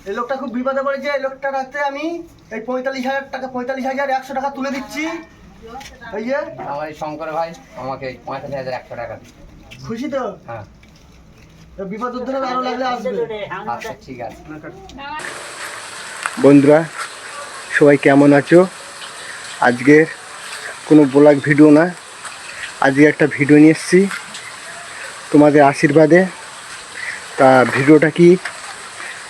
এই লোকটা খুব বিপদে পড়েছে। এই লোকটার হাতে আমি এই 45,000 টাকা, 45,100 টাকা তুলে দিচ্ছি। এই যে আমার এই শঙ্কর ভাই আমাকে 45,100 টাকা দিচ্ছে। খুশি তো? হ্যাঁ। বিপদ উদ্ধারে আরো লাগলে আসবে। আচ্ছা ঠিক আছে। বন্ধুরা সবাই কেমন আছো? আজকের কোনো ব্লগ ভিডিও না, আজকে একটা ভিডিও নিয়ে এসেছি তোমাদের আশীর্বাদে। তা ভিডিওটা কি,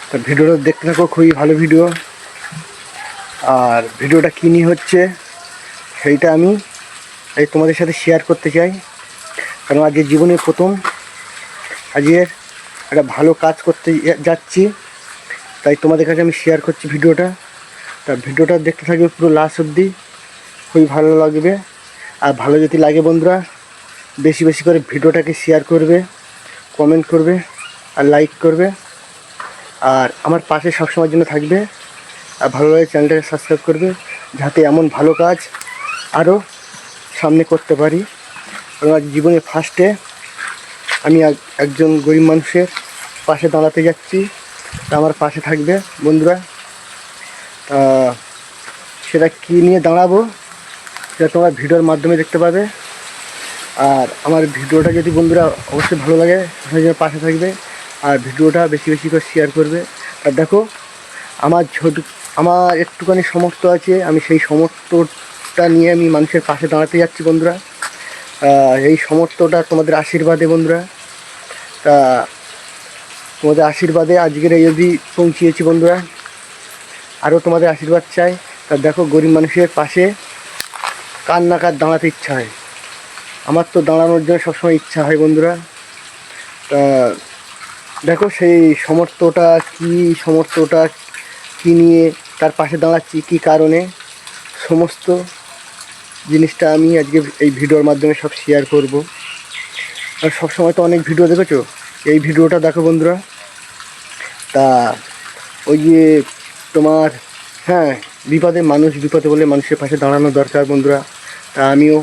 তা ভিডিওটা দেখতে থাকো, খুবই ভালো ভিডিও। আর ভিডিওটা কী নিয়ে হচ্ছে সেইটা আমি এই তোমাদের সাথে শেয়ার করতে চাই। কারণ আজকে জীবনে প্রথম আজকের একটা ভালো কাজ করতে যাচ্ছি, তাই তোমাদের কাছে আমি শেয়ার করছি ভিডিওটা। তা ভিডিওটা দেখতে থাকবে পুরো লাস্ট অবধি, খুবই ভালো লাগবে। আর ভালো যদি লাগে বন্ধুরা বেশি বেশি করে ভিডিওটাকে শেয়ার করবে, কমেন্ট করবে আর লাইক করবে। আর আমার পাশে সবসময়ের জন্য থাকবে। আর ভালো লাগে চ্যানেলটাকে সাবস্ক্রাইব করবে, যাতে এমন ভালো কাজ আরও সামনে করতে পারি। কারণ আজ জীবনে ফার্স্টে আমি একজন গরিব মানুষের পাশে দাঁড়াতে যাচ্ছি। তা আমার পাশে থাকবে বন্ধুরা। সেটা কী নিয়ে দাঁড়াবো সেটা তোমরা ভিডিওর মাধ্যমে দেখতে পাবে। আর আমার ভিডিওটা যদি বন্ধুরা অবশ্যই ভালো লাগে সেই জন্য পাশে থাকবে আর ভিডিওটা বেশি বেশি করে শেয়ার করবে। আর দেখো আমার একটুখানি সমর্থ আছে, আমি সেই সমর্থটা নিয়ে আমি মানুষের পাশে দাঁড়াতে যাচ্ছি বন্ধুরা। এই সমর্থটা তোমাদের আশীর্বাদে বন্ধুরা। তা তোমাদের আশীর্বাদে আজকের এই অবধি পৌঁছিয়েছি বন্ধুরা। আরও তোমাদের আশীর্বাদ চাই। তা দেখো গরিব মানুষের পাশে কার না কার দাঁড়াতে ইচ্ছা হয়, আমার তো দাঁড়ানোর জন্য সবসময় ইচ্ছা হয় বন্ধুরা। তা দেখো সেই সমর্থটা কী নিয়ে তার পাশে দাঁড়াচ্ছি, কী কারণে, সমস্ত জিনিসটা আমি আজকে এই ভিডিওর মাধ্যমে সব শেয়ার করব। আর সবসময় তো অনেক ভিডিও দেখেছো, এই ভিডিওটা দেখো বন্ধুরা। তা ওই যে তোমার হ্যাঁ বিপদে বলে মানুষের পাশে দাঁড়ানো দরকার বন্ধুরা। তা আমিও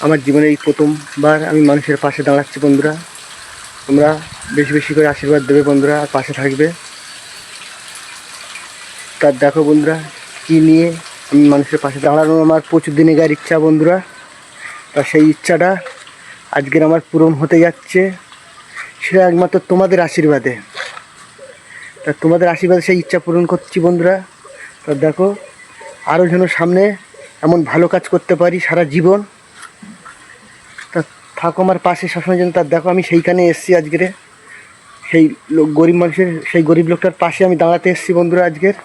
আমার জীবনে এই প্রথমবার আমি মানুষের পাশে দাঁড়াচ্ছি বন্ধুরা। তোমরা বেশি বেশি করে আশীর্বাদ দেবে বন্ধুরা আর পাশে থাকবে। তার দেখো বন্ধুরা কী নিয়ে আমি মানুষের পাশে দাঁড়ানোর আমার প্রচুর দিনের ইচ্ছা বন্ধুরা। তা সেই ইচ্ছাটা আজকের আমার পূরণ হতে যাচ্ছে, সেটা একমাত্র তোমাদের আশীর্বাদে। তা তোমাদের আশীর্বাদে সেই ইচ্ছা পূরণ করছি বন্ধুরা। তা দেখো আরও যেন সামনে এমন ভালো কাজ করতে পারি সারা জীবন। তা থাকো আমার পাশে সবসময় যেন। তার দেখো আমি সেইখানে এসেছি আজকের, সেই গরিব মানুষের, সেই গরিব লোকটার পাশে আমি দাঁড়াতে এসেছি বন্ধুরা আজকের।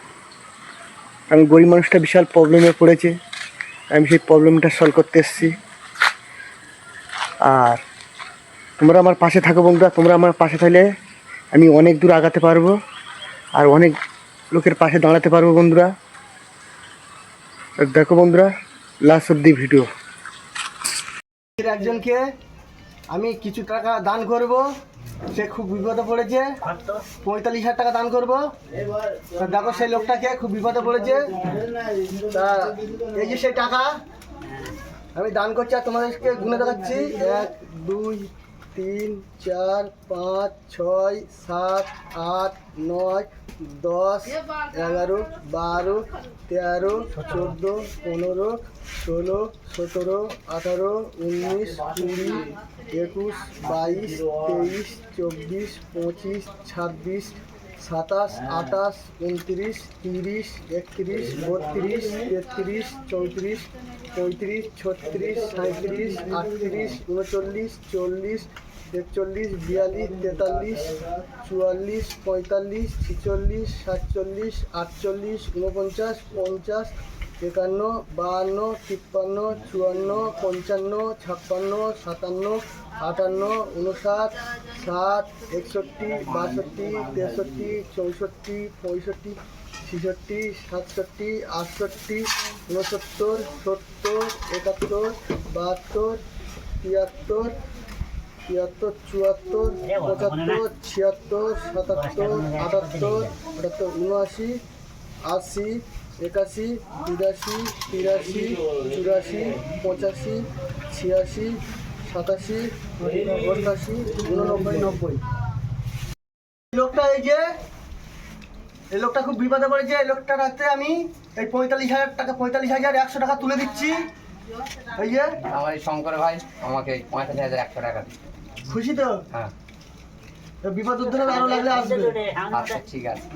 আমি গরিব মানুষটা বিশাল প্রবলেমে পড়েছে, আমি সেই প্রবলেমটা সলভ করতে এসেছি। আর তোমরা আমার পাশে থাকো বন্ধুরা, তোমরা আমার পাশে থাকলে আমি অনেক দূর আগাতে পারবো আর অনেক লোকের পাশে দাঁড়াতে পারবো বন্ধুরা। দেখো বন্ধুরা লাস্ট অব দি ভিডিও। একজনকে আমি কিছু টাকা দান করব, সে খুব বিপদে পড়েছে, 45,000 টাকা দান করব। তা দেখো সেই লোকটাকে খুব বিপদে পড়েছে। তা এই যে সেই টাকা আমি দান করছি আর তোমাদেরকে গুনে দেখাচ্ছি। 1 2 3 4 5 6 7 8 9 10 11 12 13 14 15 16 17 18 19 20 21 22 23 24 25 26 27 28 29 30 31 32 33 34 35 36 37 38 39 40 41 42 43 44 45 46 47 48 49 50 51 52 53 54 55 56 57 58 59 60 61 62 63 64 65 66 67 68 69 70 71 72 73 74 74 75 76 77 78 79 80 81 82 83 84 85 86 87 88 89 90। লোকটা এই যে এই লোকটা খুব বিপদে পড়েছে। এই লোকটার হাতে আমি এই 45,100 টাকা তুলে দিচ্ছি। এই যে আমার এই শঙ্কর ভাই আমাকে 45,100 টাকা দিন। খুশি তো? হ্যাঁ বিপদ উদ্ধারে আরো লাগলে আসবে। আচ্ছা ঠিক আছে।